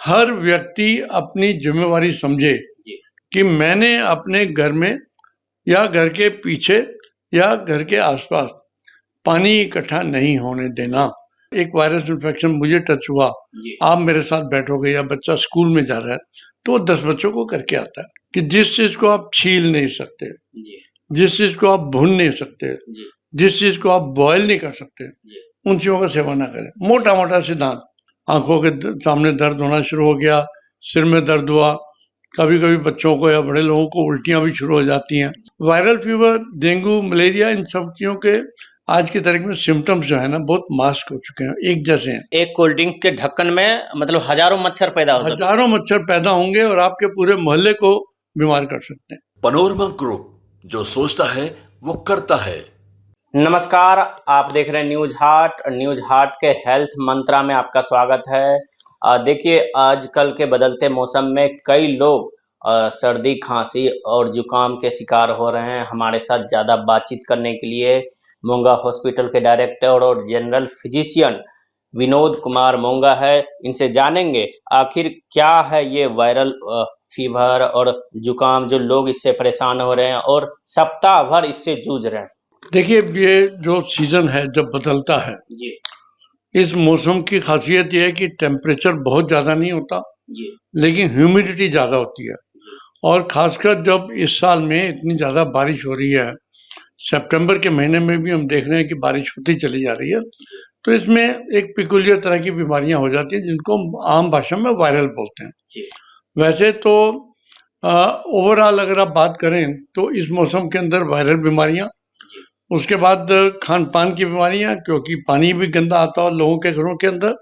हर व्यक्ति अपनी जिम्मेवारी समझे जी। कि मैंने अपने घर में या घर के पीछे या घर के आसपास पानी इकट्ठा नहीं होने देना। एक वायरस इन्फेक्शन मुझे टच हुआ, जी। आप मेरे साथ बैठोगे या बच्चा स्कूल में जा रहा है तो वो 10 बच्चों को करके आता है कि जिस चीज को आप छील नहीं सकते, जी। जिस चीज को आप भून नहीं सकते, जी। जिस चीज को आप बॉयल नहीं कर सकते, जी। उन चीजों का सेवन ना करें। मोटा मोटा सिद्धांत, आंखों के सामने दर्द होना शुरू हो गया, सिर में दर्द हुआ, कभी कभी बच्चों को या बड़े लोगों को उल्टियां भी शुरू हो जाती हैं। वायरल फीवर, डेंगू, मलेरिया, इन सब चीजों के आज की तारीख में सिम्टम्स जो है ना बहुत मास्क हो चुके हैं, एक जैसे हैं। एक कोल्ड ड्रिंक के ढक्कन में मतलब हजारों मच्छर पैदा हो सकते हैं। हजारों मच्छर पैदा होंगे और आपके पूरे मोहल्ले को बीमार कर सकते हैं। पनोरमा ग्रुप, जो सोचता है वो करता है। नमस्कार, आप देख रहे हैं न्यूज हार्ट के हेल्थ मंत्रा में आपका स्वागत है। देखिए, आजकल के बदलते मौसम में कई लोग सर्दी, खांसी और जुकाम के शिकार हो रहे हैं। हमारे साथ ज्यादा बातचीत करने के लिए मोंगा हॉस्पिटल के डायरेक्टर और जनरल फिजिशियन विनोद कुमार मोंगा है। इनसे जानेंगे आखिर क्या है ये वायरल फीवर और जुकाम, जो लोग इससे परेशान हो रहे हैं और सप्ताह भर इससे जूझ रहे हैं। देखिए, ये जो सीजन है जब बदलता है, जी। इस मौसम की खासियत ये है कि टेम्परेचर बहुत ज्यादा नहीं होता जी। लेकिन ह्यूमिडिटी ज्यादा होती है। और खासकर जब इस साल में इतनी ज्यादा बारिश हो रही है, सितंबर के महीने में भी हम देख रहे हैं कि बारिश होती चली जा रही है, तो इसमें एक पिकुलियर तरह की बीमारियां हो जाती हैं जिनको आम भाषा में वायरल बोलते हैं। जी। वैसे तो ओवरऑल अगर आप बात करें तो इस मौसम के अंदर वायरल बीमारियां, उसके बाद खान पान की बीमारियां, क्योंकि पानी भी गंदा आता है लोगों के घरों के अंदर,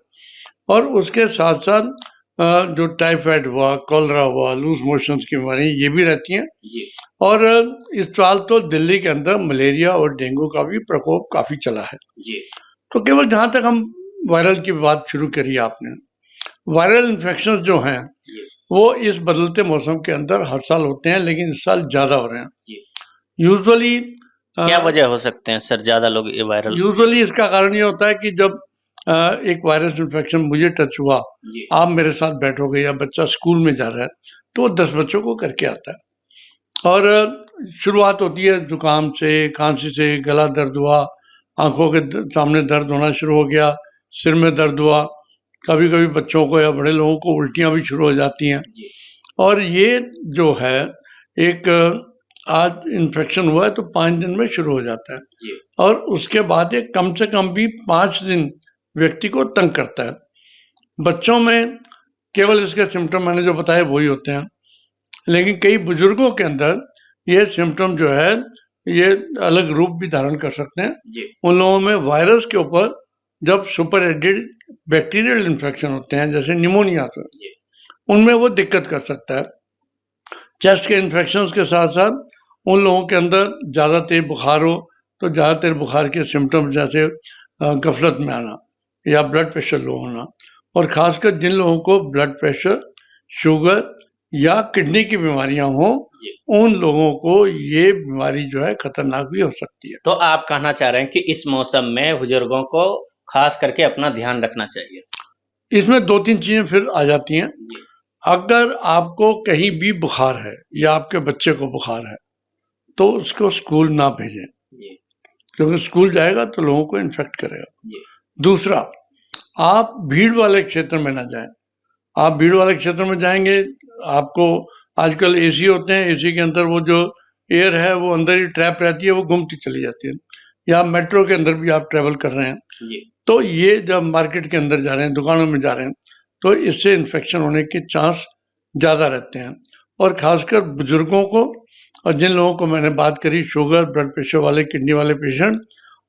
और उसके साथ साथ जो टाइफाइड हुआ, कॉलरा हुआ, लूज मोशंस की बीमारियां ये भी रहती हैं। जी। और इस साल तो दिल्ली के अंदर मलेरिया और डेंगू का भी प्रकोप काफी चला है। जी। तो केवल जहां तक हम वायरल की बात शुरू करी आपने, वायरल इन्फेक्शन जो हैं वो इस बदलते मौसम के अंदर हर साल होते हैं, लेकिन इस साल ज्यादा हो रहे हैं। यूजुअली क्या वजह हो सकते हैं सर, ज्यादा लोग ये वायरल? यूजुअली इसका कारण ये होता है कि जब एक वायरस इन्फेक्शन मुझे टच हुआ, आप मेरे साथ बैठोगे या बच्चा स्कूल में जा रहा है तो वो 10 बच्चों को करके आता है। और शुरुआत होती है जुकाम से, खांसी से, गला दर्द हुआ, आंखों के सामने दर्द होना शुरू हो गया, सिर में दर्द हुआ, कभी कभी बच्चों को या बड़े लोगों को उल्टियां भी शुरू हो जाती हैं। और ये जो है एक आज इन्फेक्शन हुआ है तो 5 दिन में शुरू हो जाता है और उसके बाद ये कम से कम भी 5 दिन व्यक्ति को तंग करता है। बच्चों में केवल इसके सिम्टम मैंने जो बताए वही होते हैं, लेकिन कई बुजुर्गों के अंदर ये सिम्टम जो है ये अलग रूप भी धारण कर सकते हैं। उन लोगों में वायरस के ऊपर जब सुपर एडेड बैक्टीरियल इन्फेक्शन होते हैं, जैसे निमोनिया, उनमें वो दिक्कत कर सकता है। चेस्ट के इन्फेक्शंस के साथ साथ उन लोगों के अंदर ज़्यादा तेज बुखार हो तो ज़्यादा तेज बुखार के सिम्टम्स जैसे गफलत में आना या ब्लड प्रेशर लो होना, और खासकर जिन लोगों को ब्लड प्रेशर, शुगर या किडनी की बीमारियां हों, उन लोगों को ये बीमारी जो है खतरनाक भी हो सकती है। तो आप कहना चाह रहे हैं कि इस मौसम में बुजुर्गों को खास करके अपना ध्यान रखना चाहिए। इसमें 2-3 चीजें फिर आ जाती हैं। अगर आपको कहीं भी बुखार है या आपके बच्चे को बुखार है तो उसको स्कूल ना भेजें, क्योंकि स्कूल जाएगा तो लोगों को इन्फेक्ट करेगा। दूसरा, आप भीड़ वाले क्षेत्र में ना जाएं। आप भीड़ वाले क्षेत्र में जाएंगे, आपको आजकल एसी होते हैं, एसी के अंदर वो जो एयर है वो अंदर ही ट्रैप रहती है, वो घूमती चली जाती है। या मेट्रो के अंदर भी आप ट्रेवल कर रहे हैं तो ये जब मार्केट के अंदर जा रहे हैं, दुकानों में जा रहे हैं, तो इससे इन्फेक्शन होने के चांस ज़्यादा रहते हैं। और खासकर बुजुर्गों को और जिन लोगों को मैंने बात करी, शुगर, ब्लड प्रेशर वाले, किडनी वाले पेशेंट,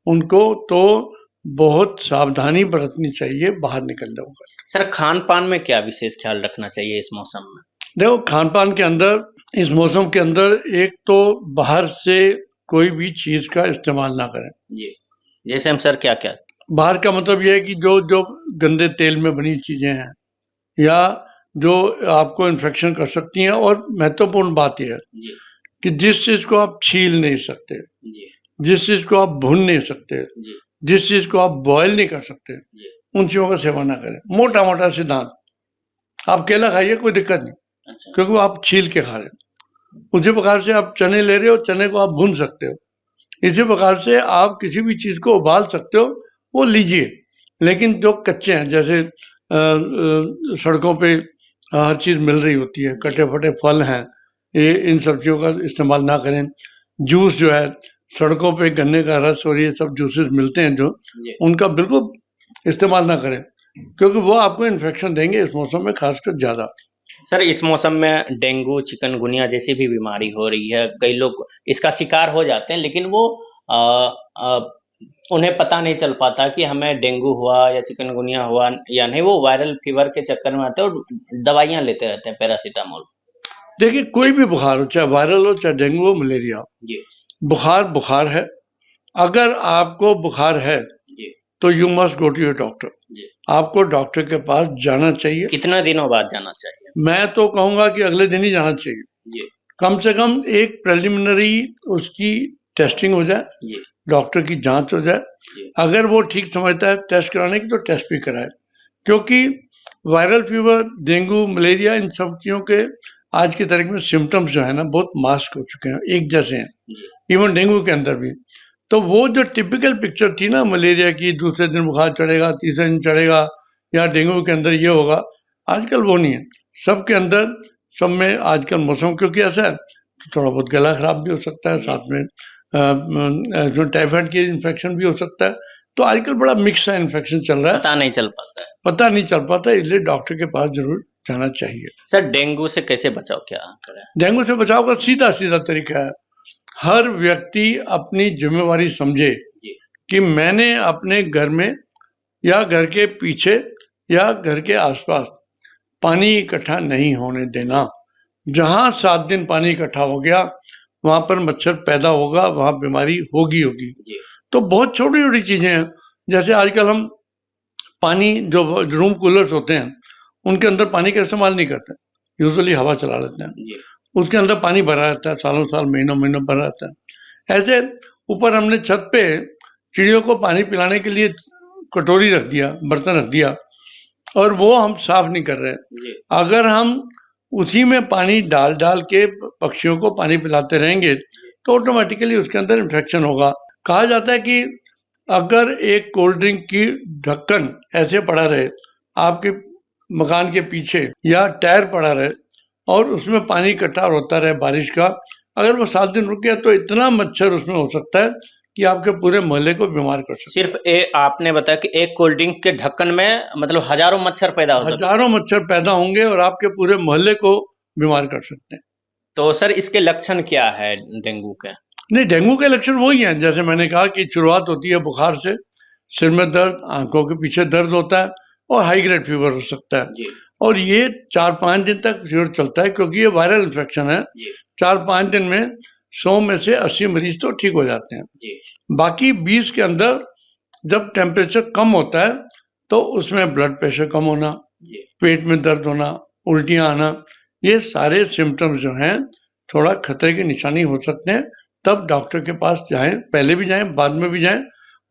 उनको तो बहुत सावधानी बरतनी चाहिए बाहर निकलने को। सर, खान पान में क्या विशेष ख्याल रखना चाहिए इस मौसम में? देखो, खान पान के अंदर इस मौसम के अंदर एक तो बाहर से कोई भी चीज का इस्तेमाल ना करें। जैसे हम सर क्या क्या? बाहर का मतलब यह है कि जो जो गंदे तेल में बनी चीजें हैं या जो आपको इन्फेक्शन कर सकती हैं। और महत्वपूर्ण बात यह है कि जिस चीज को आप छील नहीं सकते, जिस चीज को आप भून नहीं सकते, जिस चीज को आप बॉयल नहीं कर सकते, उन चीजों का सेवन ना करें। मोटा मोटा सिद्धांत, आप केला खाइए, कोई दिक्कत नहीं, अच्छा। क्योंकि वो आप छील के खा रहे हो। उसी प्रकार से आप चने ले रहे हो, चने को आप भून सकते हो। इसी प्रकार से आप किसी भी चीज़ को उबाल सकते हो, वो लीजिए। लेकिन जो कच्चे हैं, जैसे सड़कों पे हर चीज़ मिल रही होती है, कटे फटे फल हैं, ये इन सब्जियों का इस्तेमाल ना करें। जूस जो है, सड़कों पे गन्ने का रस और ये सब जूसेस मिलते हैं जो, उनका बिल्कुल इस्तेमाल ना करें, क्योंकि वो आपको इन्फेक्शन देंगे इस मौसम में, खासकर ज़्यादा। सर, इस मौसम में डेंगू, चिकनगुनिया जैसी भी बीमारी हो रही है, कई लोग इसका शिकार हो जाते हैं, लेकिन वो अ, अ, उन्हें पता नहीं चल पाता कि हमें डेंगू हुआ या चिकनगुनिया हुआ या नहीं। वो वायरल फीवर के चक्कर में आते हैं और दवाइयाँ लेते रहते हैं, पैरासिटामोल। देखिए, कोई भी बुखार हो, चाहे वायरल हो, चाहे डेंगू हो, मलेरिया हो, जी, बुखार बुखार है। अगर आपको बुखार है जी, तो you must go to your doctor. जी। आपको डॉक्टर के पास जाना चाहिए। कितने दिनों बाद जाना चाहिए? मैं तो कहूँगा कि अगले दिन ही जाना चाहिए। जी, कम से कम एक प्रिलिमिनरी उसकी टेस्टिंग हो जाए, जी, डॉक्टर की जांच हो जाए। जी, अगर वो ठीक समझता है टेस्ट कराने की, तो टेस्ट भी कराए, क्योंकि वायरल फीवर, डेंगू, मलेरिया, इन सब चीज़ों के आज की तारीख में सिम्टम्स जो है ना, बहुत मास्क हो चुके हैं, एक जैसे हैं, जी, इवन डेंगू के अंदर भी। तो वो जो टिपिकल पिक्चर थी ना मलेरिया की, दूसरे दिन बुखार चढ़ेगा, तीसरे दिन चढ़ेगा, या डेंगू के अंदर ये होगा, आजकल वो नहीं है। सबके अंदर, सब में आजकल मौसम क्योंकि ऐसा है कि थोड़ा बहुत गला खराब भी हो सकता है, साथ में जो टाइफाइड की इन्फेक्शन भी हो सकता है। तो आजकल बड़ा मिक्स सा इन्फेक्शन चल रहा है, पता नहीं चल पाता है। पता नहीं चल पाता, इसलिए डॉक्टर के पास जरूर जाना चाहिए। सर, डेंगू से कैसे बचाव क्या करें? डेंगू से बचाव का सीधा सीधा तरीका है, हर व्यक्ति अपनी जिम्मेवारी समझे जी, कि मैंने अपने घर में या घर के पीछे या घर के आसपास पानी इकट्ठा नहीं होने देना। जहां 7 दिन पानी इकट्ठा हो गया, वहां पर मच्छर पैदा होगा, वहां बीमारी होगी होगी। जी, तो बहुत छोटी छोटी चीजें हैं, जैसे आजकल हम पानी, जो रूम कूलर्स होते हैं, उनके अंदर पानी का इस्तेमाल नहीं करते, यूजुअली हवा चला लेते हैं। जी, उसके अंदर पानी भरा रहता है, सालों साल, महीनों महीनों भरा रहता है। ऐसे ऊपर हमने छत पे चिड़ियों को पानी पिलाने के लिए कटोरी रख दिया, बर्तन रख दिया, और वो हम साफ नहीं कर रहे। जी, अगर हम उसी में पानी डाल डाल के पक्षियों को पानी पिलाते रहेंगे, तो ऑटोमेटिकली उसके अंदर इन्फेक्शन होगा। कहा जाता है कि अगर एक कोल्ड ड्रिंक की ढक्कन ऐसे पड़ा रहे आपके मकान के पीछे, या टायर पड़ा रहे और उसमें पानी इकट्ठा होता रहे बारिश का, अगर वो 7 दिन रुक गया, तो इतना मच्छर उसमें हो सकता है कि आपके पूरे मोहल्ले को बीमार कर सकता है। सिर्फ आपने बताया कि एक कोल्ड ड्रिंक के ढक्कन में मतलब हजारों मच्छर पैदा हो सकते हैं। हजारों मच्छर पैदा होंगे और आपके पूरे मोहल्ले को बीमार कर सकते हैं। तो सर, इसके लक्षण क्या है डेंगू के? नहीं, डेंगू के लक्षण वही हैं, जैसे मैंने कहा कि शुरुआत होती है बुखार से, सिर में दर्द, आंखों के पीछे दर्द होता है, और हाई ग्रेड फीवर हो सकता है। जी, और ये 4-5 दिन तक फीवर चलता है, क्योंकि ये वायरल इन्फेक्शन है। जी, 4-5 दिन में 100 में से 80 मरीज तो ठीक हो जाते हैं। जी, बाकी 20 के अंदर जब टेम्परेचर कम होता है, तो उसमें ब्लड प्रेशर कम होना, जी, पेट में दर्द होना, उल्टियाँ आना, ये सारे सिम्टम्स जो हैं, थोड़ा खतरे की निशानी हो सकते हैं। तब डॉक्टर के पास जाएँ, पहले भी जाएँ, बाद में भी जाएँ,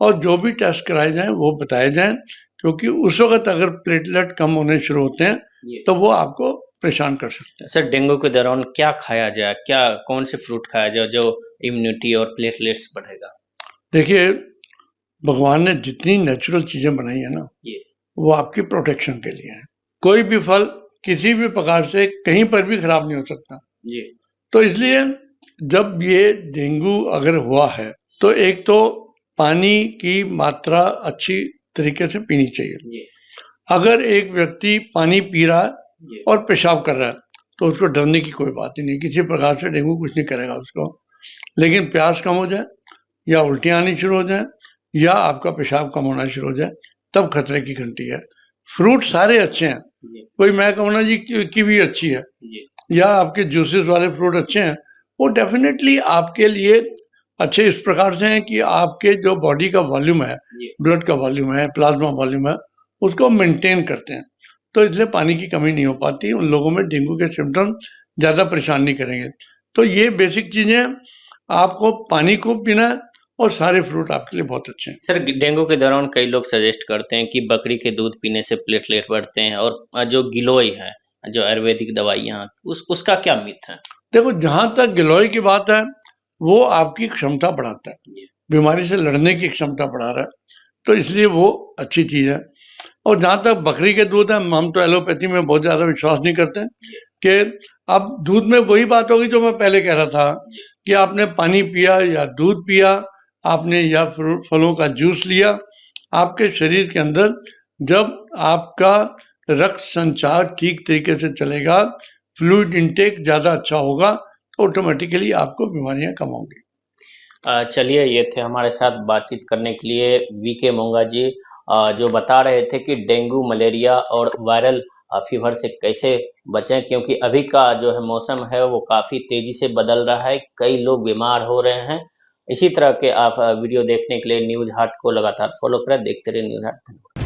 और जो भी टेस्ट कराए जाएँ वो बताए जाएँ, क्योंकि उस वक़्त अगर प्लेटलेट कम होने शुरू होते हैं, जी। तो वो आपको परेशान कर सकते हैं। सर, डेंगू के दौरान क्या खाया जाए? क्या कौन से फ्रूट खाया जाए जो इम्यूनिटी और प्लेटलेट्स बढ़ेगा? देखिए, भगवान ने जितनी नेचुरल चीज़ें बनाई हैं ना, जी, वो आपकी प्रोटेक्शन के लिए है। कोई भी फल किसी भी प्रकार से कहीं पर भी खराब नहीं हो सकता। जी, तो इसलिए जब ये डेंगू अगर हुआ है, तो एक तो पानी की मात्रा अच्छी तरीके से पीनी चाहिए। जी, अगर एक व्यक्ति पानी पी रहा है जी, और पेशाब कर रहा है, तो उसको डरने की कोई बात ही नहीं, किसी प्रकार से डेंगू कुछ नहीं करेगा उसको। लेकिन प्यास कम हो जाए, या उल्टियाँ आनी शुरू हो जाए, या आपका पेशाब कम होना शुरू हो जाए, तब खतरे की घंटी है। फ्रूट सारे अच्छे हैं, जी, कोई मैं कहूँ ना जी कीवी अच्छी है, जी, या आपके जूसेस वाले फ्रूट अच्छे हैं, वो डेफिनेटली आपके लिए अच्छे इस प्रकार से हैं कि आपके जो बॉडी का वॉल्यूम है, जी, ब्लड का वॉल्यूम है, प्लाज्मा वॉल्यूम है, उसको मेंटेन करते हैं। तो इसलिए पानी की कमी नहीं हो पाती, उन लोगों में डेंगू के सिम्टम ज़्यादा परेशान नहीं करेंगे। तो ये बेसिक चीज़ें, आपको पानी खूब पीना है, और सारे फ्रूट आपके लिए बहुत अच्छे हैं। सर, डेंगू के दौरान कई लोग सजेस्ट करते हैं कि बकरी के दूध पीने से प्लेटलेट बढ़ते हैं, और जो गिलोय है, जो आयुर्वेदिक दवाइयाँ, उसका क्या मिथ है? देखो, जहाँ तक गिलोय की बात है, वो आपकी क्षमता बढ़ाता है, बीमारी से लड़ने की क्षमता बढ़ा रहा है, तो इसलिए वो अच्छी चीज़ है। और जहाँ तक बकरी के दूध है, हम तो एलोपैथी में बहुत ज़्यादा विश्वास नहीं करते हैं कि अब दूध में वही बात होगी जो मैं पहले कह रहा था कि आपने पानी पिया या दूध पिया, आपने या फलों का जूस लिया, आपके शरीर के अंदर जब आपका रक्त संचार ठीक तरीके से चलेगा, फ्लूइड इनटेक ज़्यादा अच्छा होगा, तो ऑटोमेटिकली आपको बीमारियां कम होंगी। चलिए, ये थे हमारे साथ बातचीत करने के लिए वीके मोंगा जी, जो बता रहे थे कि डेंगू, मलेरिया और वायरल फीवर से कैसे बचें, क्योंकि अभी का जो है मौसम है वो काफ़ी तेज़ी से बदल रहा है, कई लोग बीमार हो रहे हैं। इसी तरह के आप वीडियो देखने के लिए न्यूज़ हाट को लगातार फॉलो करें, देखते रहिए न्यूज़ हाट।